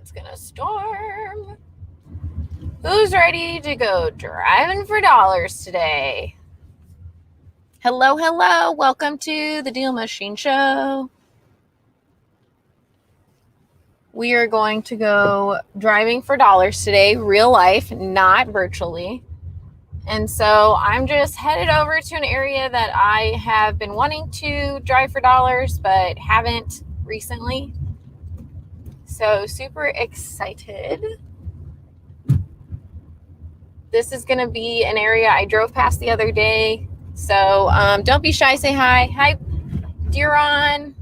it's gonna storm. Who's ready to go driving for dollars today? Hello, hello. Welcome to the DealMachine show. We are going to go driving for dollars today, real life, not virtually. And so I'm just headed over to an area that I have been wanting to drive for dollars, but haven't recently. So super excited. This is going to be an area I drove past the other day. So don't be shy. Say hi. Hi, Diron.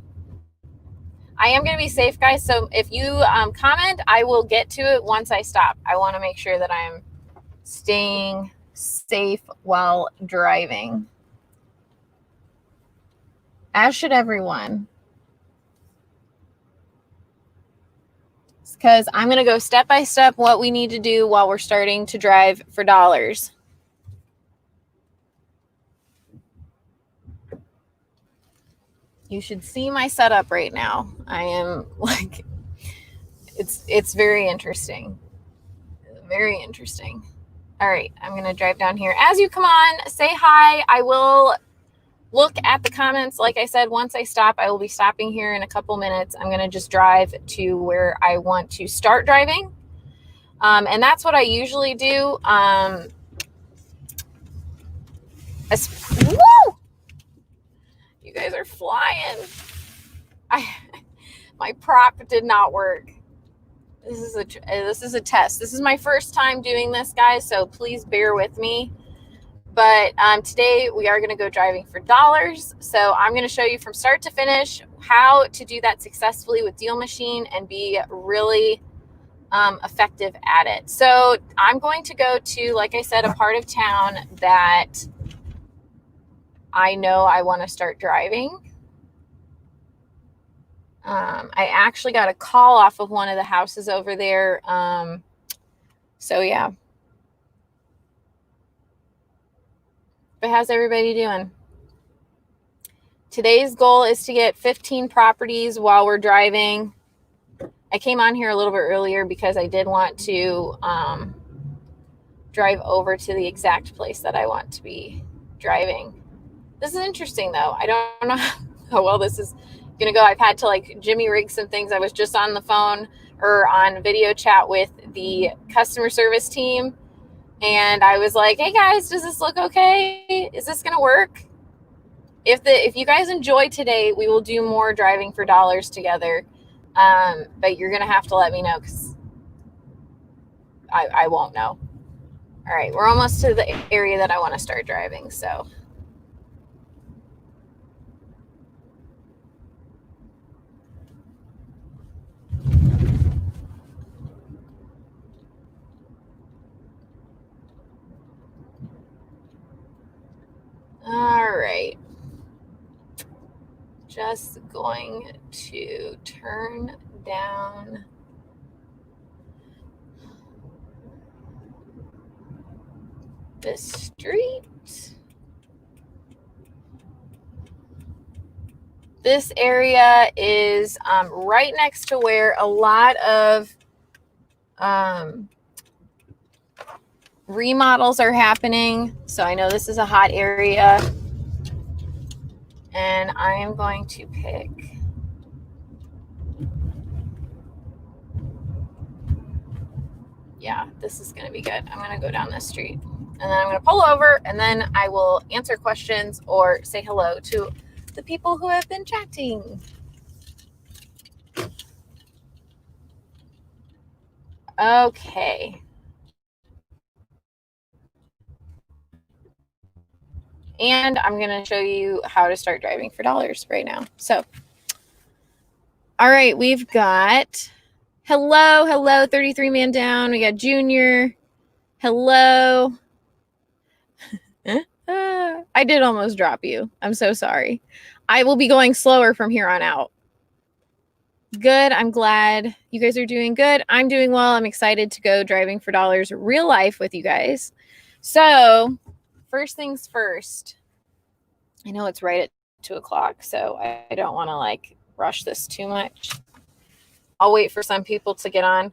I am going to be safe, guys. So if you comment, I will get to it once I stop. I want to make sure that I'm staying safe while driving. As should everyone. Because I'm going to go step by step what we need to do while we're starting to drive for dollars. You should see my setup right now. I am like, it's very interesting. Very interesting. All right, I'm going to drive down here. As you come on, say hi. I will look at the comments. Like I said, once I stop, I will be stopping here in a couple minutes. I'm going to just drive to where I want to start driving. And that's what I usually do. Woo! You guys are flying. My prop did not work. This is a test. This is my first time doing this, guys, so please bear with me. But today we are going to go driving for dollars. So I'm going to show you from start to finish how to do that successfully with DealMachine and be really effective at it. So I'm going to go to, like I said, a part of town that I know I want to start driving. I actually got a call off of one of the houses over there. So yeah. But how's everybody doing? Today's goal is to get 15 properties while we're driving. I came on here a little bit earlier because I did want to drive over to the exact place that I want to be driving. This is interesting though. I don't know how well this is going to go. I've had to like Jimmy rig some things. I was just on the phone or on video chat with the customer service team. And I was like, hey guys, does this look okay? Is this going to work? If you guys enjoy today, we will do more driving for dollars together. But you're going to have to let me know because I won't know. All right, we're almost to the area that I want to start driving. So all right. Just going to turn down this street. This area is right next to where a lot of remodels are happening. So I know this is a hot area. And I am going to pick yeah, this is going to be good. I'm going to go down this street and then I'm going to pull over and then I will answer questions or say hello to the people who have been chatting. Okay. And I'm going to show you how to start driving for dollars right now. So, all right, we've got hello, 33 man down. We got Junior. Hello. I did almost drop you. I'm so sorry. I will be going slower from here on out. Good. I'm glad you guys are doing good. I'm doing well. I'm excited to go driving for dollars real life with you guys. So first things first, I know it's right at 2:00, so I don't want to like rush this too much. I'll wait for some people to get on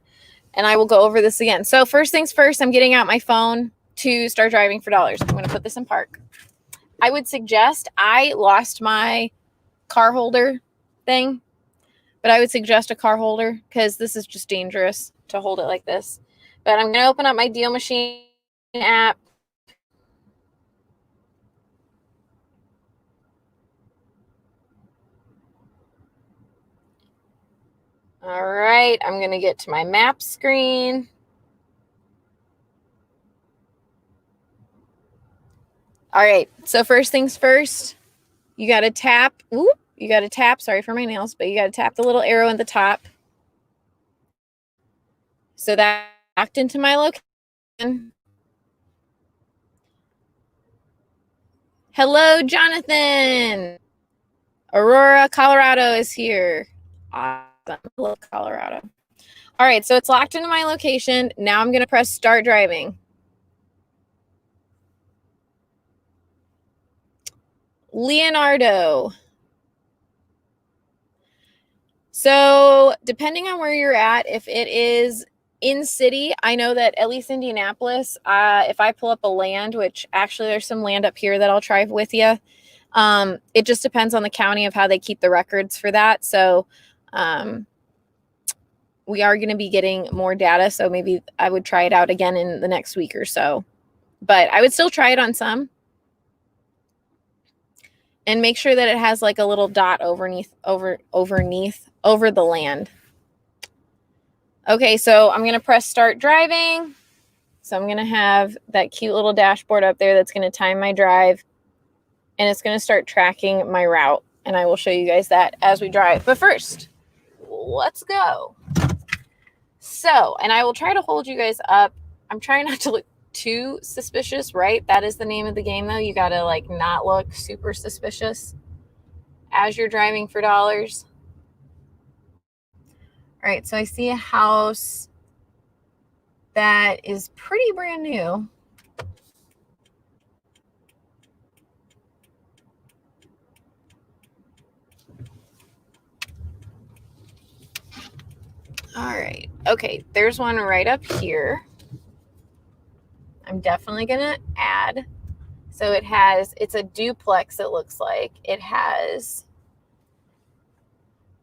and I will go over this again. So first things first, I'm getting out my phone to start driving for dollars. I'm going to put this in park. I would suggest, I lost my car holder thing, but I would suggest a car holder because this is just dangerous to hold it like this. But I'm going to open up my DealMachine app. All right, I'm going to get to my map screen. All right, so first things first, you got to tap. You got to tap. Sorry for my nails, but you got to tap the little arrow at the top. So that locked into my location. Hello, Jonathan. Aurora, Colorado is here. Awesome. Hello, Colorado. All right, so it's locked into my location. Now I'm going to press start driving. Leonardo. So depending on where you're at, if it is in city, I know that at least Indianapolis, if I pull up a land, which actually there's some land up here that I'll try with you. It just depends on the county of how they keep the records for that. So we are going to be getting more data. So maybe I would try it out again in the next week or so. But I would still try it on some. And make sure that it has like a little dot over the land. Okay, so I'm going to press start driving. So I'm going to have that cute little dashboard up there that's going to time my drive. And it's going to start tracking my route. And I will show you guys that as we drive. But first, let's go. So, and I will try to hold you guys up. I'm trying not to look too suspicious, right? That is the name of the game, though. You got to like not look super suspicious as you're driving for dollars. All right, so I see a house that is pretty brand new. All right, okay, there's one right up here. I'm definitely gonna add. So it's a duplex, it looks like. It has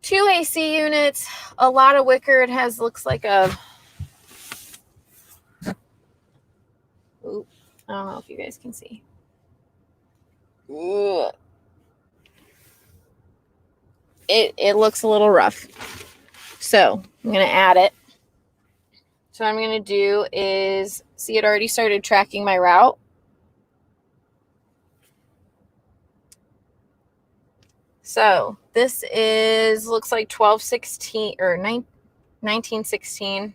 2 AC units, a lot of wicker. It looks like I don't know if you guys can see. It looks a little rough. So I'm going to add it. So what I'm going to do is, see, it already started tracking my route. So this looks like 1216 or 1916.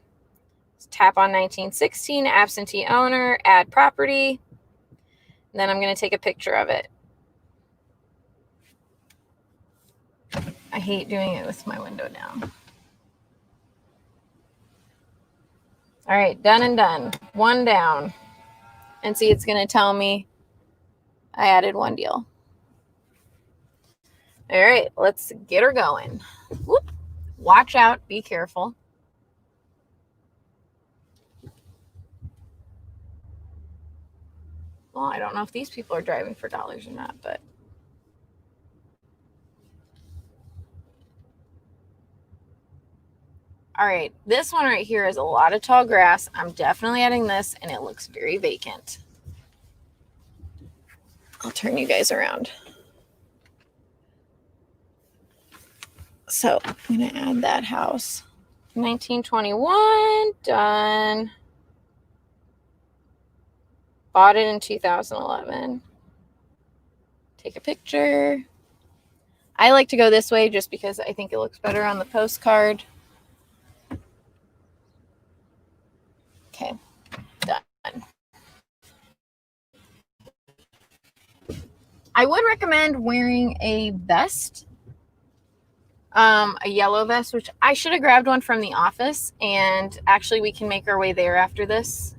Let's tap on 1916, absentee owner, add property. And then I'm going to take a picture of it. I hate doing it with my window down. All right, done and done. One down. And see, it's going to tell me I added one deal. All right, let's get her going. Whoop. Watch out. Be careful. Well, I don't know if these people are driving for dollars or not, but. All right, this one right here is a lot of tall grass. I'm definitely adding this, and it looks very vacant. I'll turn you guys around. So I'm going to add that house. 1921, done. Bought it in 2011. Take a picture. I like to go this way just because I think it looks better on the postcard. Okay, done. I would recommend wearing a vest, a yellow vest, which I should have grabbed one from the office, and actually we can make our way there after this.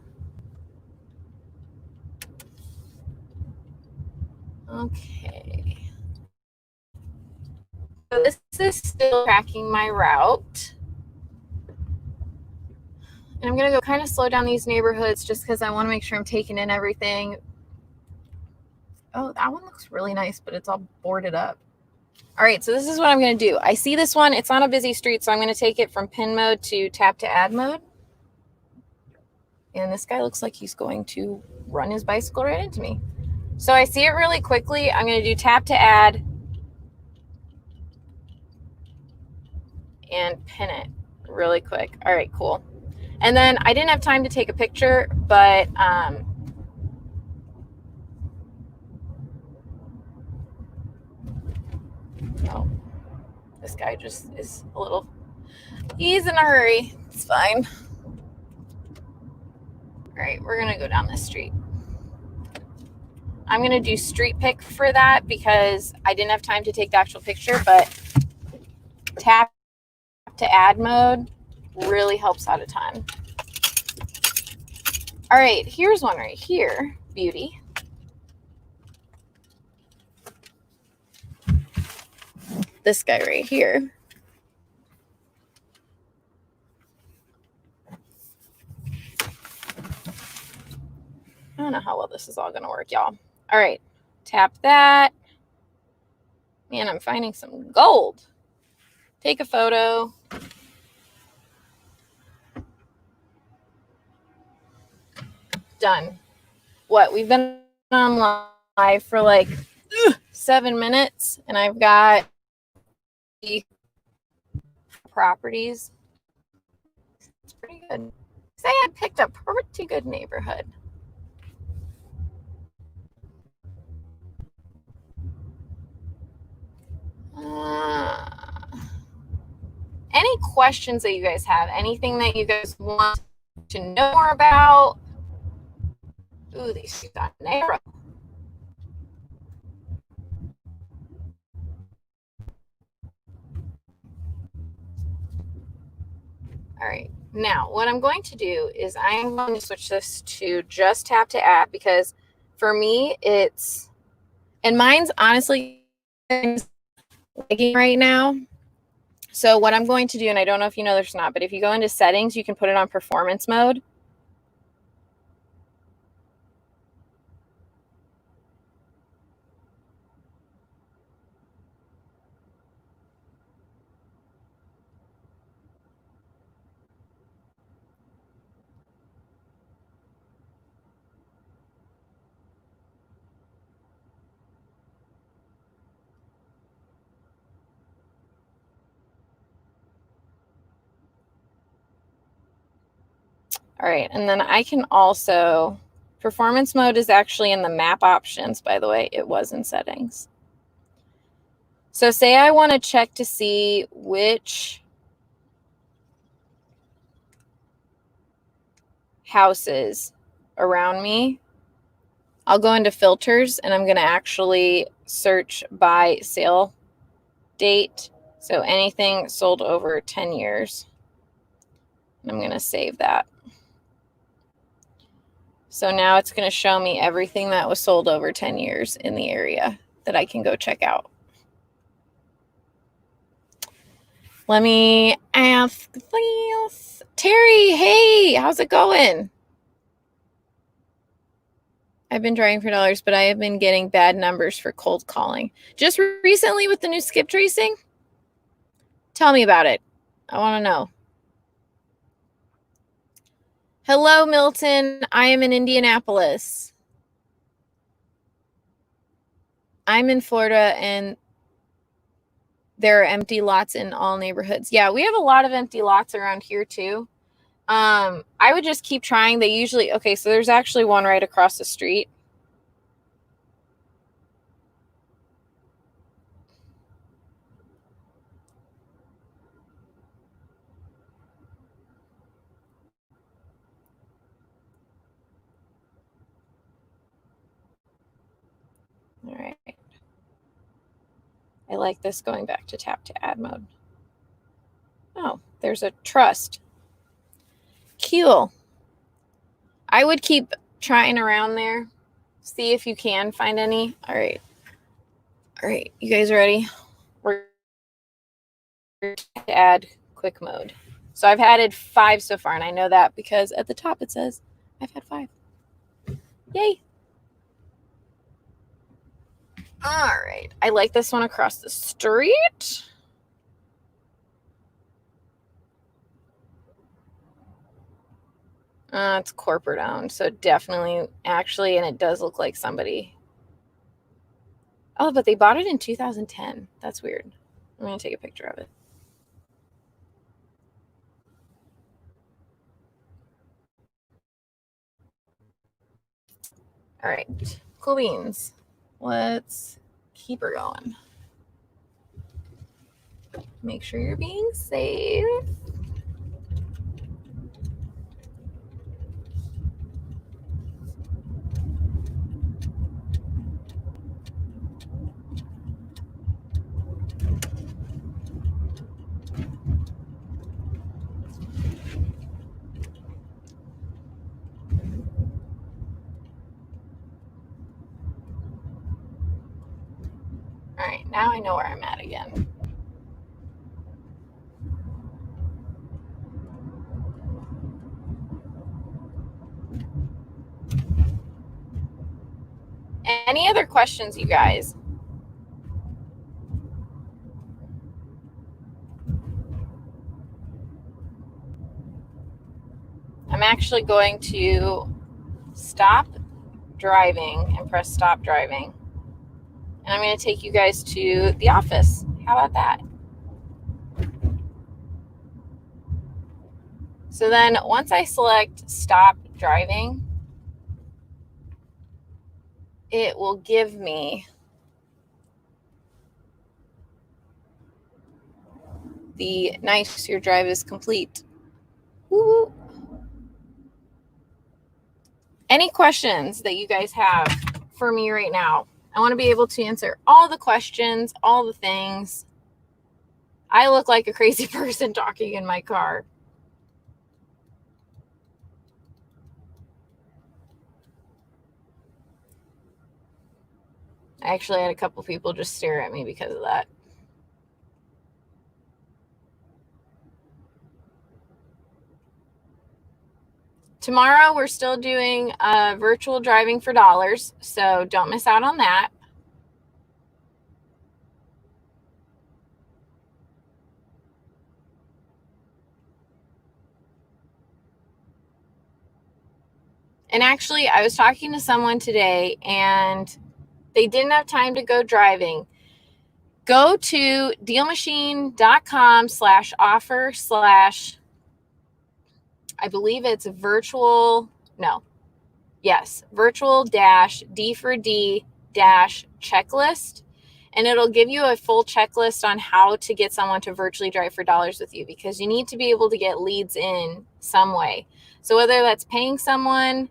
Okay. So this is still tracking my route. And I'm going to go kind of slow down these neighborhoods just because I want to make sure I'm taking in everything. Oh, that one looks really nice, but it's all boarded up. All right, so this is what I'm going to do. I see this one. It's on a busy street, so I'm going to take it from pin mode to tap to add mode. And this guy looks like he's going to run his bicycle right into me. So I see it really quickly. I'm going to do tap to add and pin it really quick. All right, cool. And then I didn't have time to take a picture, but oh, this guy just is a little, he's in a hurry. It's fine. All right, we're going to go down this street. I'm going to do street pick for that because I didn't have time to take the actual picture, but tap to add mode really helps out a ton. All right, here's one right here, beauty. This guy right here. I don't know how well this is all going to work, y'all. All right, tap that. Man, I'm finding some gold. Take a photo. Done. What? We've been on live for like 7 minutes, and I've got properties. It's pretty good. Say I picked a pretty good neighborhood. Any questions that you guys have? Anything that you guys want to know more about? Ooh, these streets are narrow. All right, now what I'm going to do is I am going to switch this to just tap to add because for me it's, and mine's honestly lagging right now. So what I'm going to do, and I don't know if you know this or not, but if you go into settings, you can put it on performance mode. All right, and then I can also, performance mode is actually in the map options, by the way. It was in settings. So say I want to check to see which houses around me. I'll go into filters and I'm going to actually search by sale date. So anything sold over 10 years. And I'm going to save that. So now it's going to show me everything that was sold over 10 years in the area that I can go check out. Let me ask, please. Terry, hey, how's it going? I've been driving for dollars, but I have been getting bad numbers for cold calling. Just recently with the new skip tracing? Tell me about it. I want to know. Hello, Milton. I am in Indianapolis. I'm in Florida, and there are empty lots in all neighborhoods. Yeah, we have a lot of empty lots around here, too. I would just keep trying. They usually, okay, so there's actually one right across the street. All right. I like this going back to tap to add mode. Oh, there's a trust. Cool. I would keep trying around there. See if you can find any. All right. All right. You guys ready? We're to add quick mode. So I've added 5 so far, and I know that because at the top it says I've had 5. Yay. All right. I like this one across the street. It's corporate owned, so definitely, actually, and it does look like somebody. Oh, but they bought it in 2010. That's weird. I'm going to take a picture of it. All right. Cool beans. Let's keep her going. Make sure you're being safe. All right, now I know where I'm at again. Any other questions, you guys? I'm actually going to stop driving and press stop driving. And I'm going to take you guys to the office. How about that? So then once I select stop driving, it will give me the nice, your drive is complete. Woo. Any questions that you guys have for me right now? I want to be able to answer all the questions, all the things. I look like a crazy person talking in my car. I actually had a couple people just stare at me because of that. Tomorrow, we're still doing virtual driving for dollars, so don't miss out on that. And actually, I was talking to someone today, and they didn't have time to go driving. Go to DealMachine.com/offer/ I believe it's virtual -D for D -checklist. And it'll give you a full checklist on how to get someone to virtually drive for dollars with you, because you need to be able to get leads in some way. So whether that's paying someone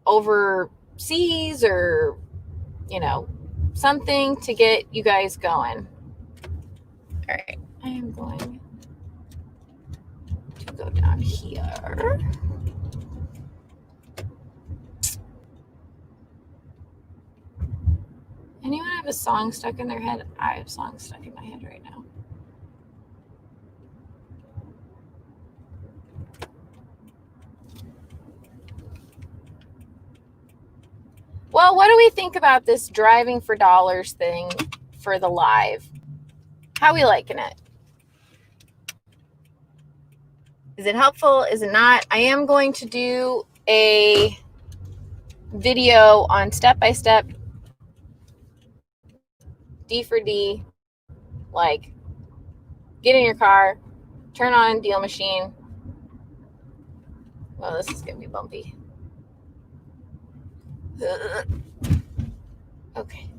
overseas or, something to get you guys going. All right, I am going to go down here. Anyone have a song stuck in their head? I have songs stuck in my head right now. Well, what do we think about this driving for dollars thing for the live? How are we liking it? Is it helpful? Is it not? I am going to do a video on step-by-step D for D, like get in your car, turn on DealMachine. Well, this is going to be bumpy. Okay.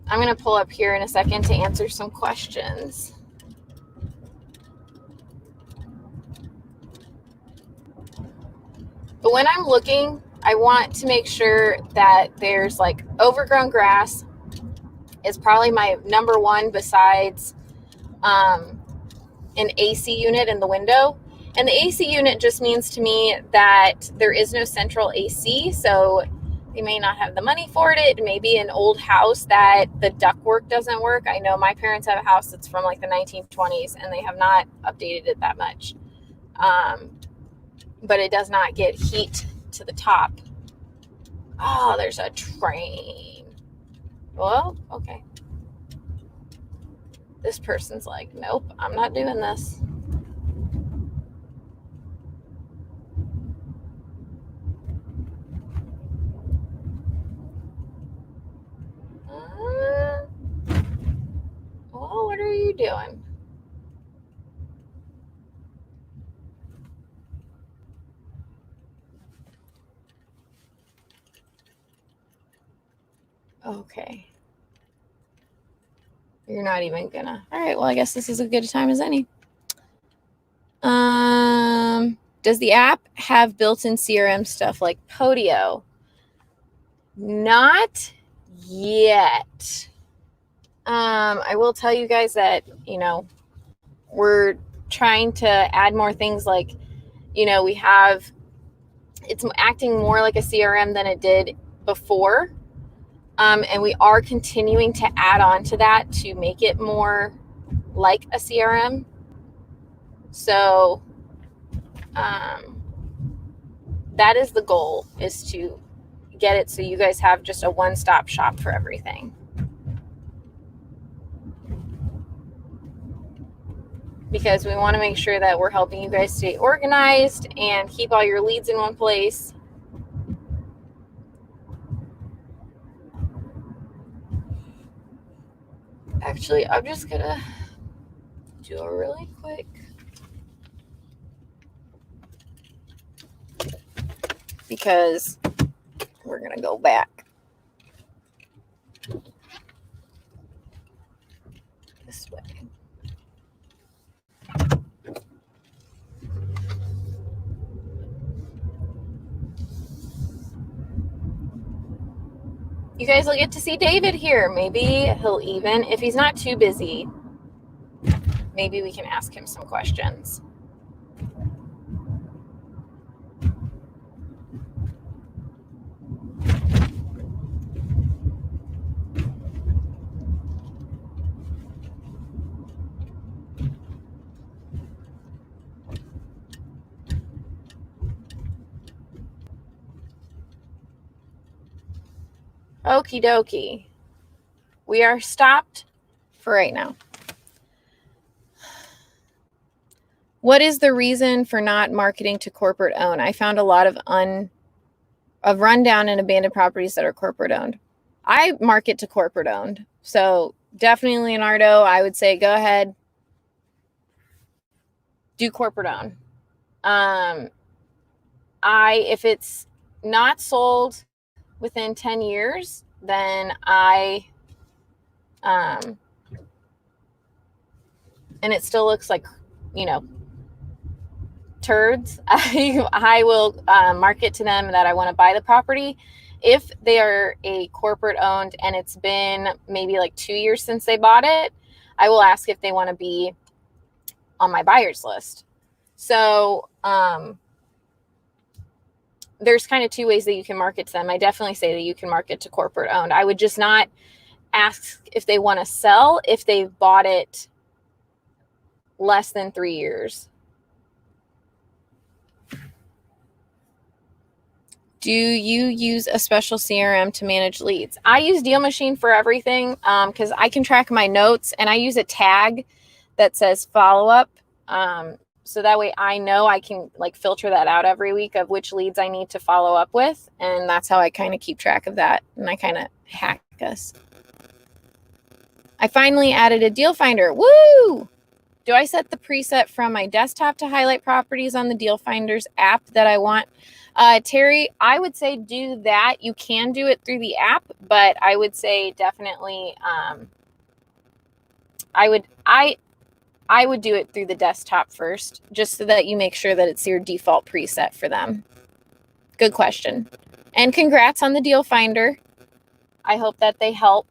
I'm going to pull up here in a second to answer some questions. But when I'm looking, I want to make sure that there's like overgrown grass is probably my number one, besides an AC unit in the window. And the AC unit just means to me that there is no central AC. So They may not have the money for it. It may be an old house that the ductwork doesn't work. I know my parents have a house that's from like the 1920s and they have not updated it that much. But it does not get heat to the top. Oh, there's a train. Well, okay. This person's like, nope, I'm not doing this. Well, what are you doing? Okay. You're not even gonna. All right, well, I guess this is as good a time as any. Does the app have built-in CRM stuff like Podio? Not yet. I will tell you guys that, we're trying to add more things like, it's acting more like a CRM than it did before. And we are continuing to add on to that to make it more like a CRM. So that is the goal, is to get it so you guys have just a one-stop shop for everything. Because we want to make sure that we're helping you guys stay organized and keep all your leads in one place. Actually, I'm just going to do a really quick. Because we're going to go back this way. You guys will get to see David here. Maybe he'll even, if he's not too busy, maybe we can ask him some questions. Okie dokie. We are stopped for right now. What is the reason for not marketing to corporate owned? I found a lot of rundown and abandoned properties that are corporate owned. I market to corporate owned. So definitely, Leonardo, I would say go ahead, do corporate owned. If it's not sold within 10 years, then and it still looks like, turds, I will market to them that I want to buy the property. If they are a corporate owned and it's been maybe like 2 years since they bought it, I will ask if they want to be on my buyer's list. So there's kind of two ways that you can market to them. I definitely say that you can market to corporate owned. I would just not ask if they want to sell if they've bought it less than 3 years. Do you use a special CRM to manage leads? I use DealMachine for everything because I can track my notes, and I use a tag that says follow-up. So that way I know I can filter that out every week of which leads I need to follow up with. And that's how I kind of keep track of that. And I kind of hack us. I finally added a deal finder. Woo! Do I set the preset from my desktop to highlight properties on the Deal Finders app that I want? Terry, I would say do that. You can do it through the app, but I would say definitely I would do it through the desktop first, just so that you make sure that it's your default preset for them. Good question. And congrats on the Deal Finder. I hope that they help.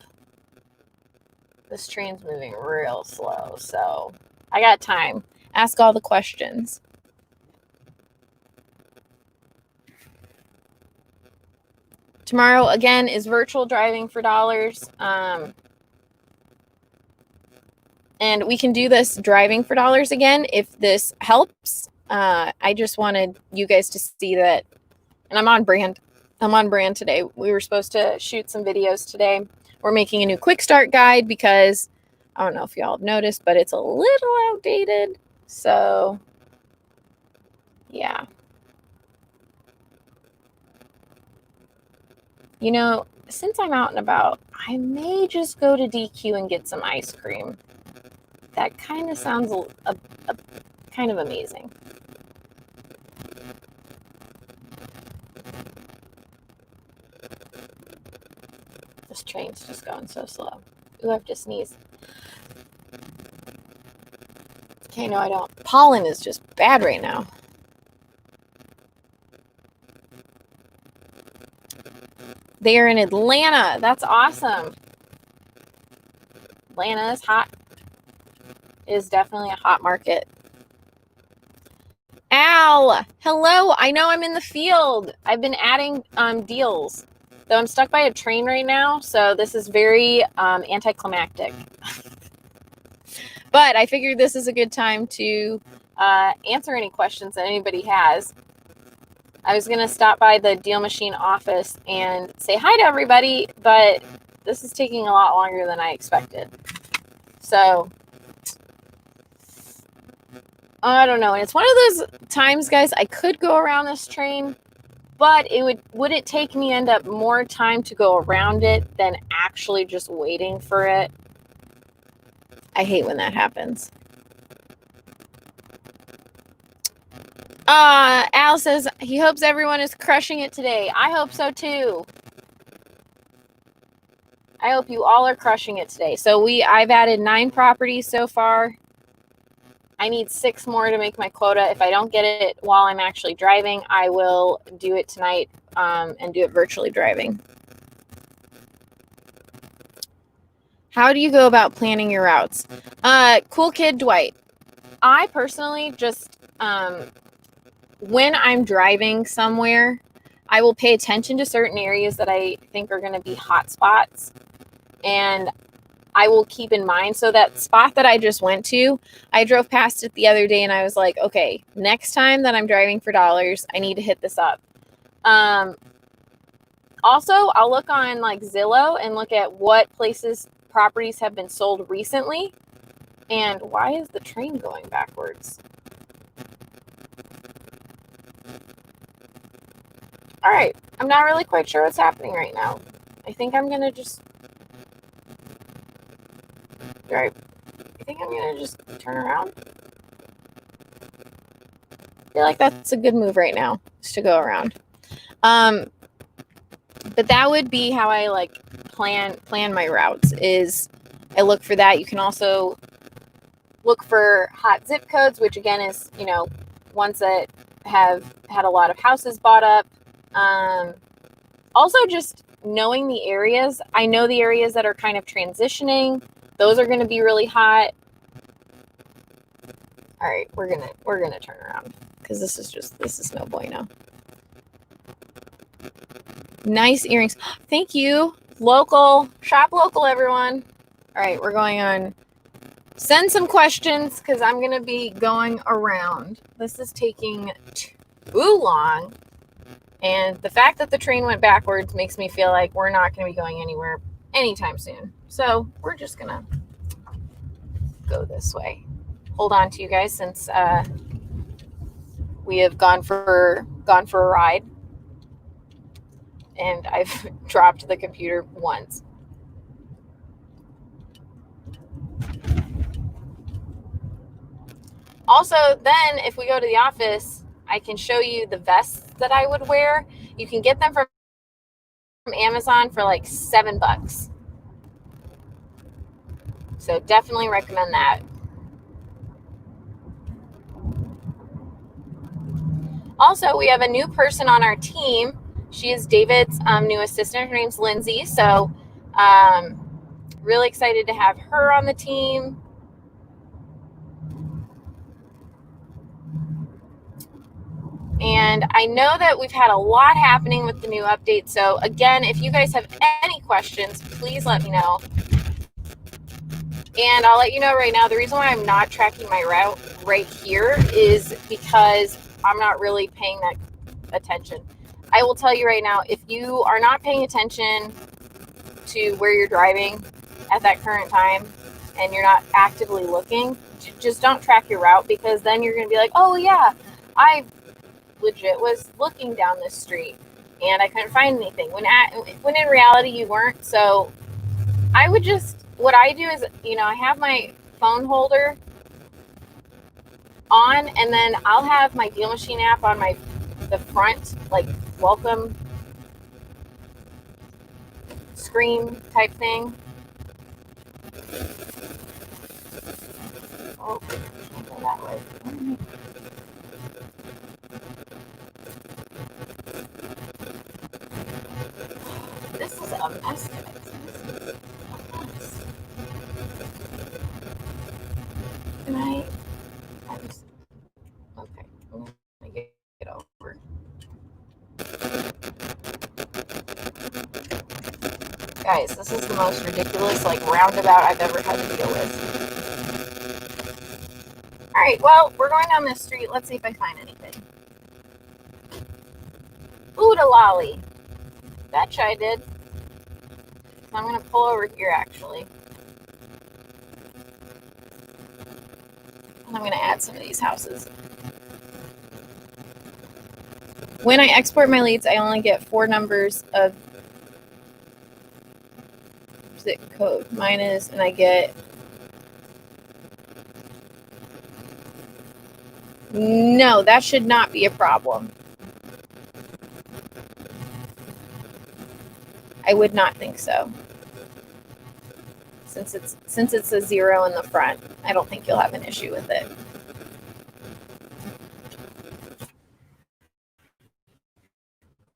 This train's moving real slow, so I got time. Ask all the questions. Tomorrow, again, is virtual driving for dollars. And we can do this driving for dollars again if this helps. I just wanted you guys to see that. And I'm on brand. I'm on brand today. We were supposed to shoot some videos today. We're making a new quick start guide because I don't know if y'all have noticed, but it's a little outdated. So, yeah. You know, since I'm out and about, I may just go to DQ and get some ice cream. That kind of sounds kind of amazing. This train's just going so slow. Ooh, I have to sneeze. Okay, no, I don't. Pollen is just bad right now. They are in Atlanta. That's awesome. Atlanta is hot. It is definitely a hot market. Al, hello. I know I'm in the field. I've been adding deals. Though I'm stuck by a train right now, so this is very anticlimactic. But I figured this is a good time to answer any questions that anybody has. I was going to stop by the DealMachine office and say hi to everybody, but this is taking a lot longer than I expected. So, I don't know. And it's one of those times, guys, I could go around this train, but would it take me end up more time to go around it than actually just waiting for it? I hate when that happens. Al says he hopes everyone is crushing it today. I hope so too. I hope you all are crushing it today. So I've added 9 properties so far. I need 6 more to make my quota. If I don't get it while I'm actually driving, I will do it tonight and do it virtually driving. How do you go about planning your routes? CoolKid Dwight. I personally just, when I'm driving somewhere, I will pay attention to certain areas that I think are going to be hot spots. And I will keep in mind. So that spot that I just went to, I drove past it the other day and I was like, okay, next time that I'm driving for dollars, I need to hit this up. Also, I'll look on like Zillow and look at what properties have been sold recently. And why is the train going backwards? All right. I'm not really quite sure what's happening right now. I think I'm going to just... Right. I think I'm going to just turn around. I feel like that's a good move right now, just to go around. But that would be how I like plan my routes, is I look for that. You can also look for hot zip codes, which again is, you know, ones that have had a lot of houses bought up. Also just knowing the areas. I know the areas that are kind of transitioning. Those are going to be really hot. All right, we're gonna turn around because this is no bueno. Nice earrings. Thank you. Shop local, everyone. All right, we're going on. Send some questions because I'm gonna be going around. This is taking too long, and the fact that the train went backwards makes me feel like we're not gonna be going anywhere anytime soon. So we're just gonna go this way. Hold on to you guys since we have gone for a ride and I've dropped the computer once. Also, then if we go to the office, I can show you the vests that I would wear. You can get them from Amazon for like $7. So definitely recommend that. Also, we have a new person on our team. She is David's new assistant. Her name's Lindsay. So really excited to have her on the team. And I know that we've had a lot happening with the new update. So again, if you guys have any questions, please let me know. And I'll let you know right now, the reason why I'm not tracking my route right here is because I'm not really paying that attention. I will tell you right now, if you are not paying attention to where you're driving at that current time and you're not actively looking, just don't track your route, because then you're going to be like, oh yeah, I legit was looking down this street and I couldn't find anything, when in reality you weren't. So I would just, what I do is, I have my phone holder on, and then I'll have my DealMachine app on the front, like welcome screen type thing. Oh, can't go that way. This is a mess, guys. Can I just, okay, I'm gonna get it over. Guys, this is the most ridiculous, roundabout I've ever had to deal with. All right, well, we're going down this street. Let's see if I find anything. Ooda lolly. That I did. So I'm going to pull over here, actually. And I'm going to add some of these houses. When I export my leads, I only get 4 numbers of zip code. Mine is, and I get... No, that should not be a problem. I would not think so. Since it's a 0 in the front, I don't think you'll have an issue with it.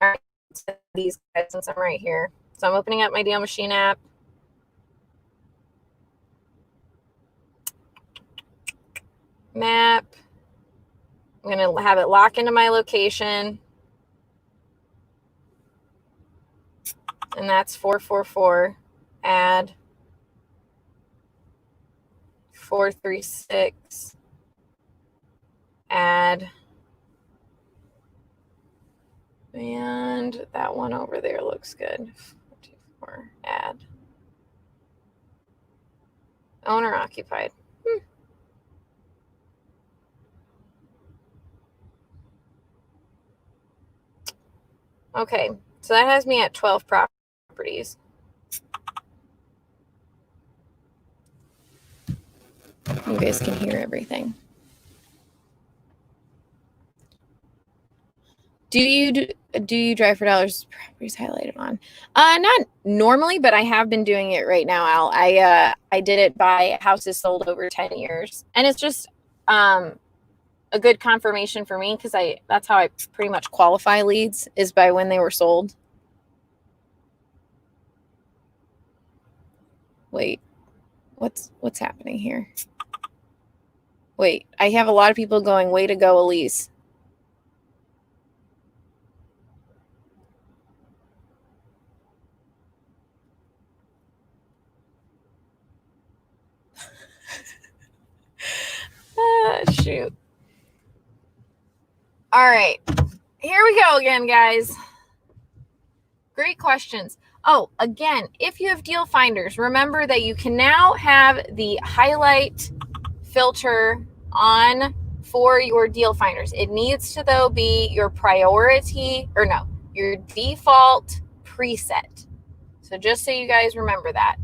All right, so these guys, since I'm right here. So I'm opening up my DealMachine app. Map. I'm going to have it lock into my location. And that's 444. Add 436. Add. And that one over there looks good. 424. Add. Owner occupied. Okay, so that has me at 12 properties. You guys can hear everything. Do you drive for dollars? Properties highlighted on. Not normally, but I have been doing it right now, Al. I did it by houses sold over 10 years, and it's just a good confirmation for me, because that's how I pretty much qualify leads, is by when they were sold. Wait, what's happening here? Wait, I have a lot of people going, way to go, Elise. Shoot. All right, here we go again, guys. Great questions. Oh, again, if you have deal finders, remember that you can now have the highlight filter on for your deal finders. It needs to, though, be your priority, or no, your default preset. So just so you guys remember that.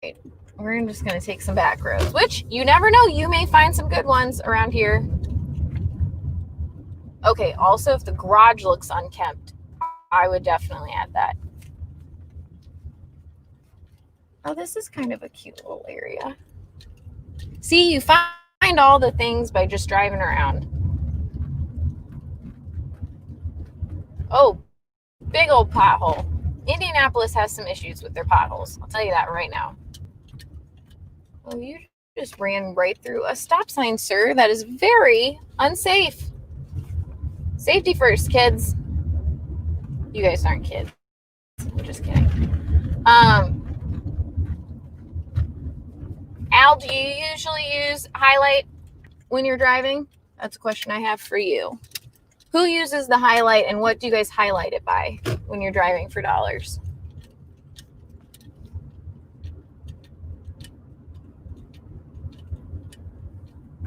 Right. We're just going to take some back roads, which you never know. You may find some good ones around here. Okay, also, if the garage looks unkempt, I would definitely add that. Oh, this is kind of a cute little area. See, you find all the things by just driving around. Oh, big old pothole. Indianapolis has some issues with their potholes. I'll tell you that right now. Oh, you just ran right through a stop sign, sir. That is very unsafe. Safety first, kids. You guys aren't kids. I'm just kidding. Al, do you usually use highlight when you're driving? That's a question I have for you. Who uses the highlight, and what do you guys highlight it by when you're driving for dollars?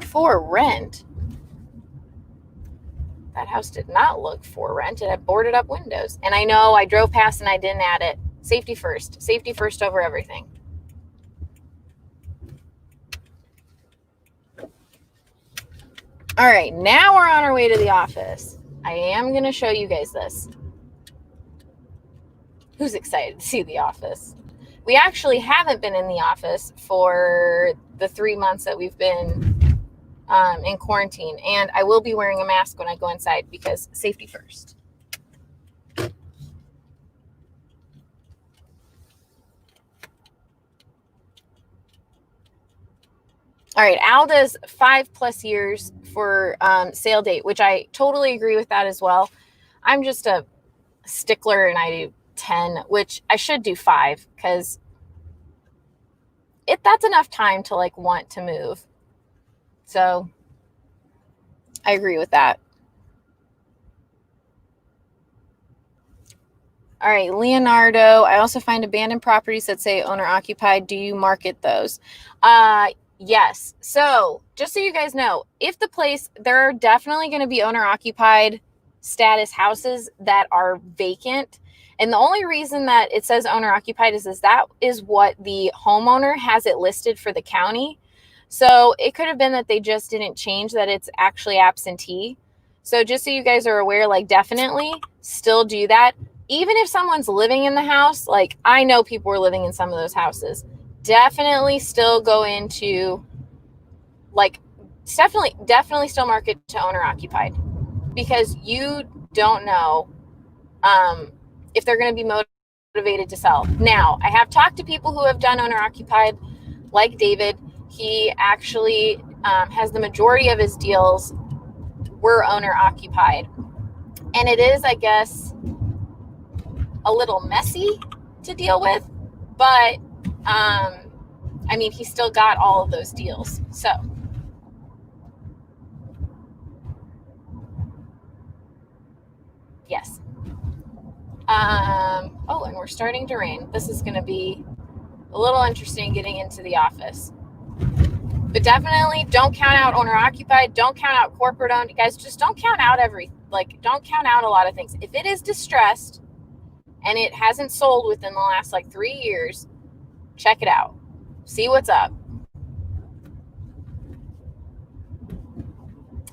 For rent? That house did not look for rent. It had boarded up windows. And I know I drove past and I didn't add it. Safety first. Safety first over everything. All right, now we're on our way to the office. I am going to show you guys this. Who's excited to see the office? We actually haven't been in the office for the 3 months that we've been in quarantine. And I will be wearing a mask when I go inside because safety first. All right, Al does 5+ years for sale date, which I totally agree with that as well. I'm just a stickler and I do 10, which I should do 5 because that's enough time to like want to move. So I agree with that. All right, Leonardo, I also find abandoned properties that say owner occupied. Do you market those? Yes. So just so you guys know, there are definitely going to be owner occupied status houses that are vacant. And the only reason that it says owner occupied is that is what the homeowner has it listed for the county. So it could have been that they just didn't change that it's actually absentee. So just so you guys are aware, like definitely still do that. Even if someone's living in the house, like I know people were living in some of those houses, definitely still go into like definitely still market to owner occupied because you don't know if they're going to be motivated to sell. Now, I have talked to people who have done owner occupied, like David. He actually has the majority of his deals were owner occupied. And it is, I guess, a little messy to deal with, but I mean, he still got all of those deals. So yes. Oh, and we're starting to rain. This is going to be a little interesting getting into the office. But definitely don't count out owner occupied. Don't count out corporate owned. You guys, just don't count out don't count out a lot of things. If it is distressed and it hasn't sold within the last 3 years, check it out. See what's up.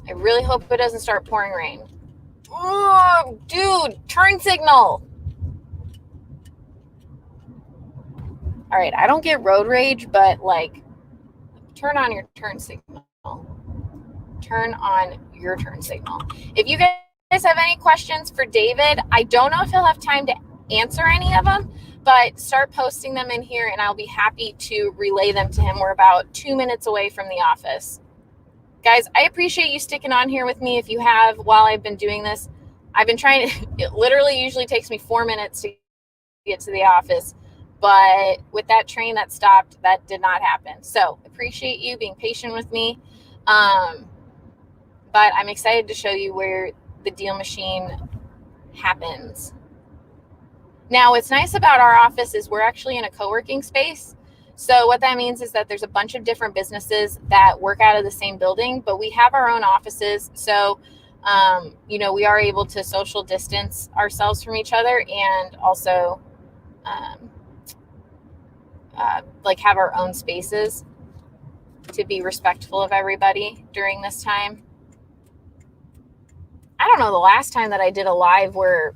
I really hope it doesn't start pouring rain. Oh, dude, turn signal. All right, I don't get road rage, but turn on your turn signal. Turn on your turn signal. If you guys have any questions for David, I don't know if he'll have time to answer any of them, but start posting them in here and I'll be happy to relay them to him. We're about 2 minutes away from the office. Guys, I appreciate you sticking on here with me. If you have, while I've been doing this, I've been trying to, it literally usually takes me 4 minutes to get to the office, but with that train that stopped, that did not happen. So appreciate you being patient with me. But I'm excited to show you where the DealMachine happens. Now, what's nice about our office is we're actually in a co-working space. So what that means is that there's a bunch of different businesses that work out of the same building, but we have our own offices. So, we are able to social distance ourselves from each other and also have our own spaces to be respectful of everybody during this time. I don't know the last time that I did a live where,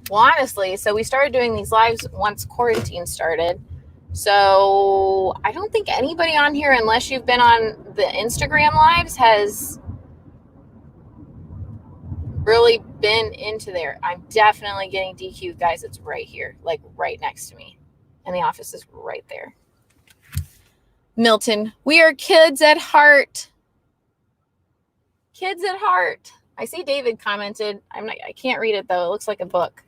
well, honestly, so we started doing these lives once quarantine started. So I don't think anybody on here, unless you've been on the Instagram lives, has really been into there. I'm definitely getting DQ'd, guys. It's right here, right next to me. And the office is right there. Milton, we are kids at heart. Kids at heart. I see David commented. I can't read it though. It looks like a book,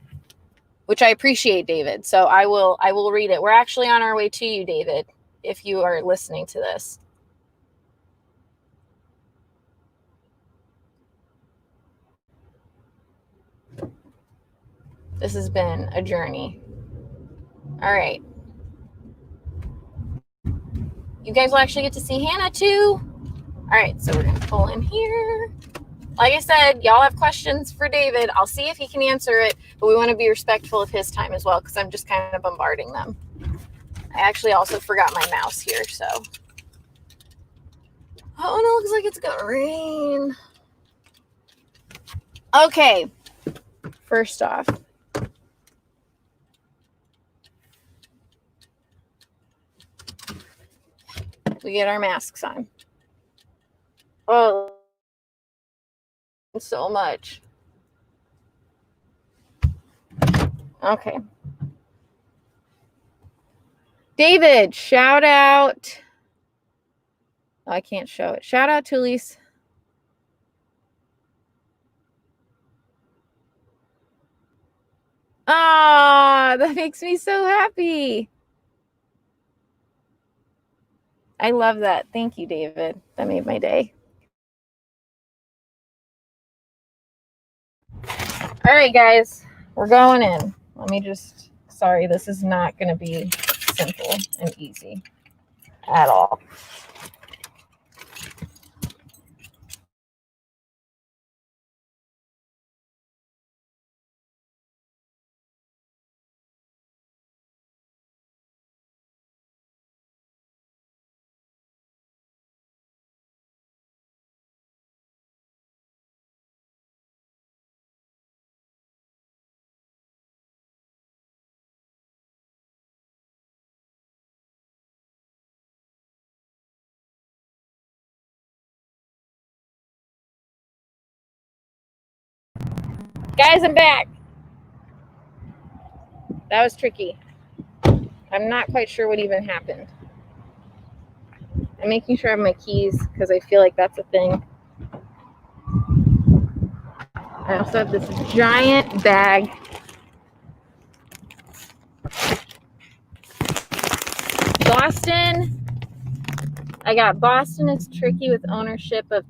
which I appreciate, David. So I will read it. We're actually on our way to you, David, if you are listening to this. This has been a journey. All right. You guys will actually get to see Hannah too. All right, so we're going to pull in here. Like I said, y'all have questions for David. I'll see if he can answer it, but we want to be respectful of his time as well because I'm just kind of bombarding them. I actually also forgot my mouse here, so. Oh, and it looks like it's going to rain. Okay, first off, we get our masks on. Oh, so much. Okay. David, shout out. Oh, I can't show it. Shout out to Elise. Ah, that makes me so happy. I love that. Thank you, David. That made my day. All right, guys, we're going in. Let me just, sorry, this is not going to be simple and easy at all. Guys, I'm back. That was tricky. I'm not quite sure what even happened. I'm making sure I have my keys because I feel like that's a thing. I also have this giant bag. Boston. I got Boston is tricky with ownership of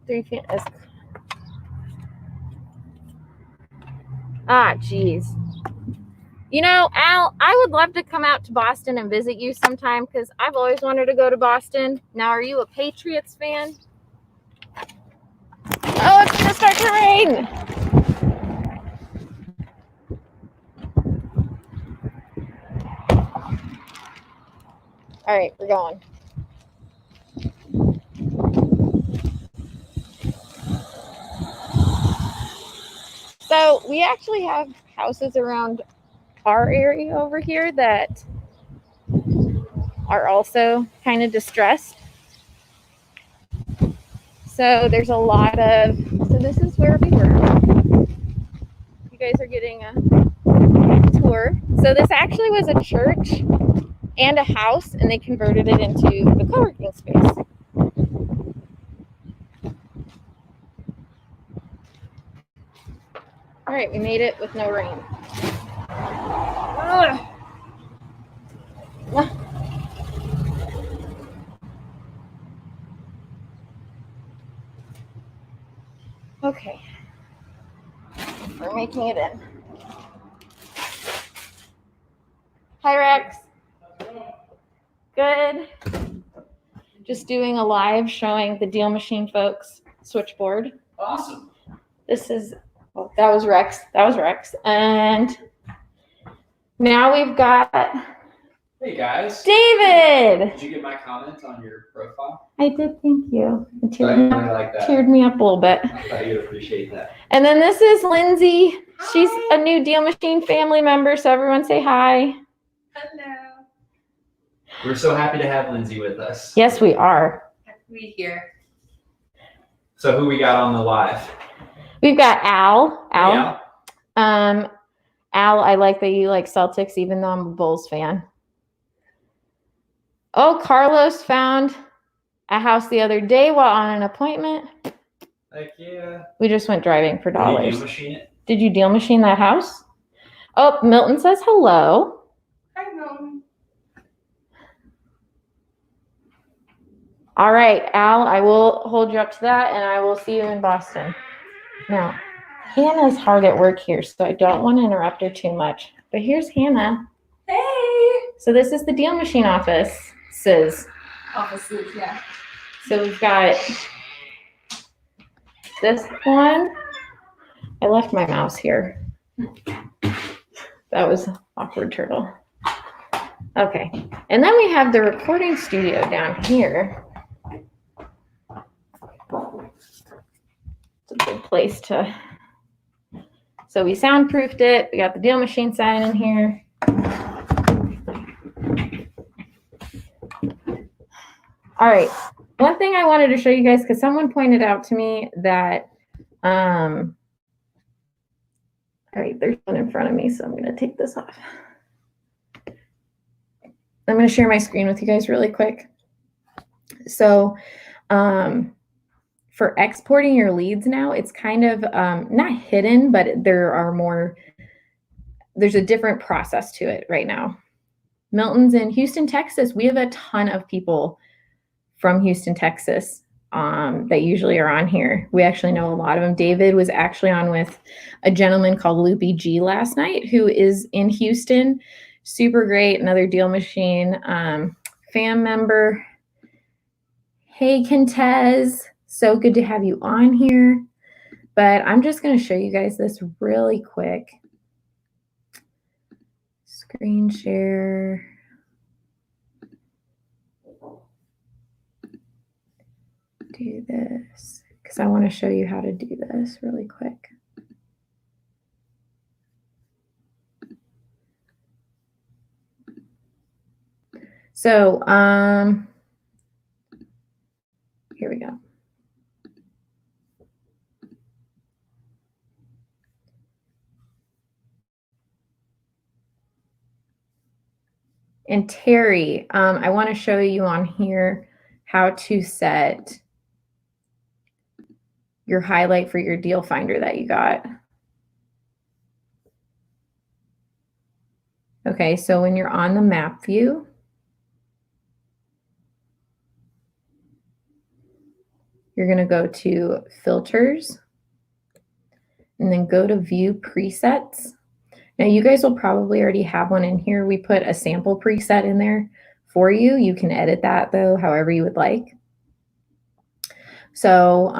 3 families. Ah, geez. You know, Al, I would love to come out to Boston and visit you sometime because I've always wanted to go to Boston. Now, are you a Patriots fan? Oh, it's going to start to rain. All right, we're going. So we actually have houses around our area over here that are also kind of distressed. So there's a lot of, so this is where we were. You guys are getting a tour. So this actually was a church and a house, and they converted it into the co-working space. All right, we made it with no rain. Ugh. Okay, we're making it in. Hi, Rex. Good. Just doing a live showing the DealMachine folks switchboard. Awesome. This is, oh, that was Rex. That was Rex. And now we've got Hey guys. David. Did you get my comment on your profile? I did, thank you. It Like cheered me up a little bit. I thought you'd appreciate that. And then this is Lindsay. She's a new DealMachine family member, so everyone say hi. Hello. We're so happy to have Lindsay with us. Yes, we are. Happy to be here. So who we got on the live? We've got Al. Hey, Al. Al, I like that you like Celtics, even though I'm a Bulls fan. Oh, Carlos found a house the other day while on an appointment. Heck yeah. We just went driving for Did dollars. you DealMachine it? Did you DealMachine that house? Oh, Milton says hello. Hi, Milton. All right, Al, I will hold you up to that, and I will see you in Boston. Now, Hannah's hard at work here, so I don't want to interrupt her too much. But here's Hannah. Hey. So this is the DealMachine offices. Offices, yeah. So we've got this one. I left my mouse here. That was awkward, turtle. Okay, and then we have the recording studio down here. It's a good place to. So we soundproofed it. We got the DealMachine sign in here. All right. One thing I wanted to show you guys, because someone pointed out to me that, all right, there's one in front of me, so I'm going to take this off. I'm going to share my screen with you guys really quick. So for exporting your leads now, it's kind of not hidden, but there's a different process to it right now. Milton's in Houston, Texas. We have a ton of people from Houston, Texas that usually are on here. We actually know a lot of them. David was actually on with a gentleman called Loopy G last night who is in Houston. Super great. Another DealMachine fan member. Hey, Kentez. So good to have you on here. But I'm just going to show you guys this really quick. Screen share. Do this because I want to show you how to do this really quick. So here we go. And Terry, I want to show you on here how to set your highlight for your deal finder that you got. Okay, so when you're on the map view, you're going to go to filters and then go to view presets. Now you guys will probably already have one in here. We put a sample preset in there for you. You can edit that though, however you would like. So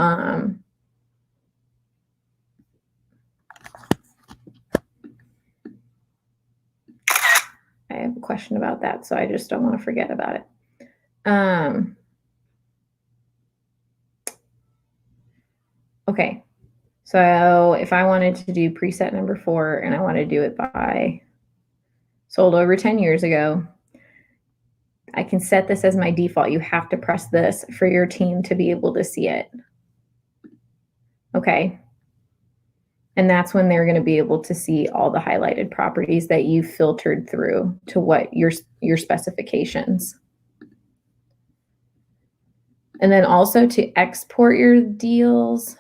I have a question about that, so I just don't want to forget about it. Okay, so if I wanted to do preset number 4 and I want to do it by sold over 10 years ago, I can set this as my default. You have to press this for your team to be able to see it. Okay. And that's when they're going to be able to see all the highlighted properties that you filtered through to what your specifications. And then also to export your deals,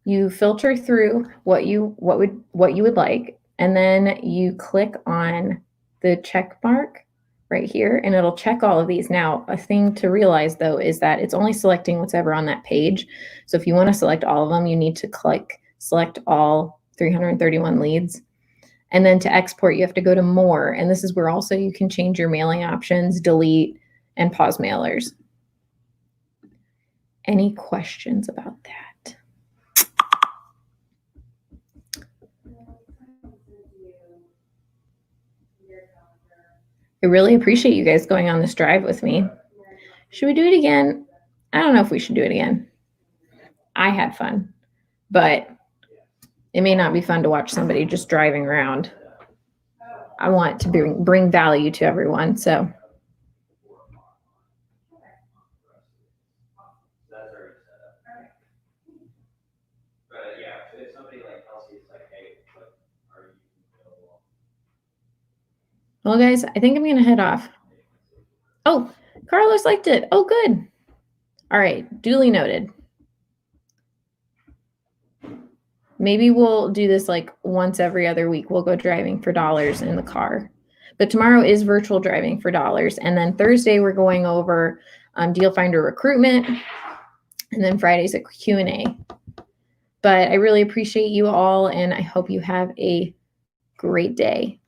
you filter through what you would like, and then you click on the check mark right here, and it'll check all of these. Now, a thing to realize though is that it's only selecting what's ever on that page. So if you want to select all of them, you need to click select all 331 leads. And then to export, you have to go to more. And this is where also you can change your mailing options, delete, and pause mailers. Any questions about that? I really appreciate you guys going on this drive with me. Should we do it again? I don't know if we should do it again. I had fun, but it may not be fun to watch somebody just driving around. I want to bring value to everyone, so. Well, guys, I think I'm going to head off. Oh, Carlos liked it. Oh, good. All right, duly noted. Maybe we'll do this like once every other week. We'll go driving for dollars in the car. But tomorrow is virtual driving for dollars. And then Thursday, we're going over Deal Finder recruitment. And then Friday's a Q&A. But I really appreciate you all, and I hope you have a great day.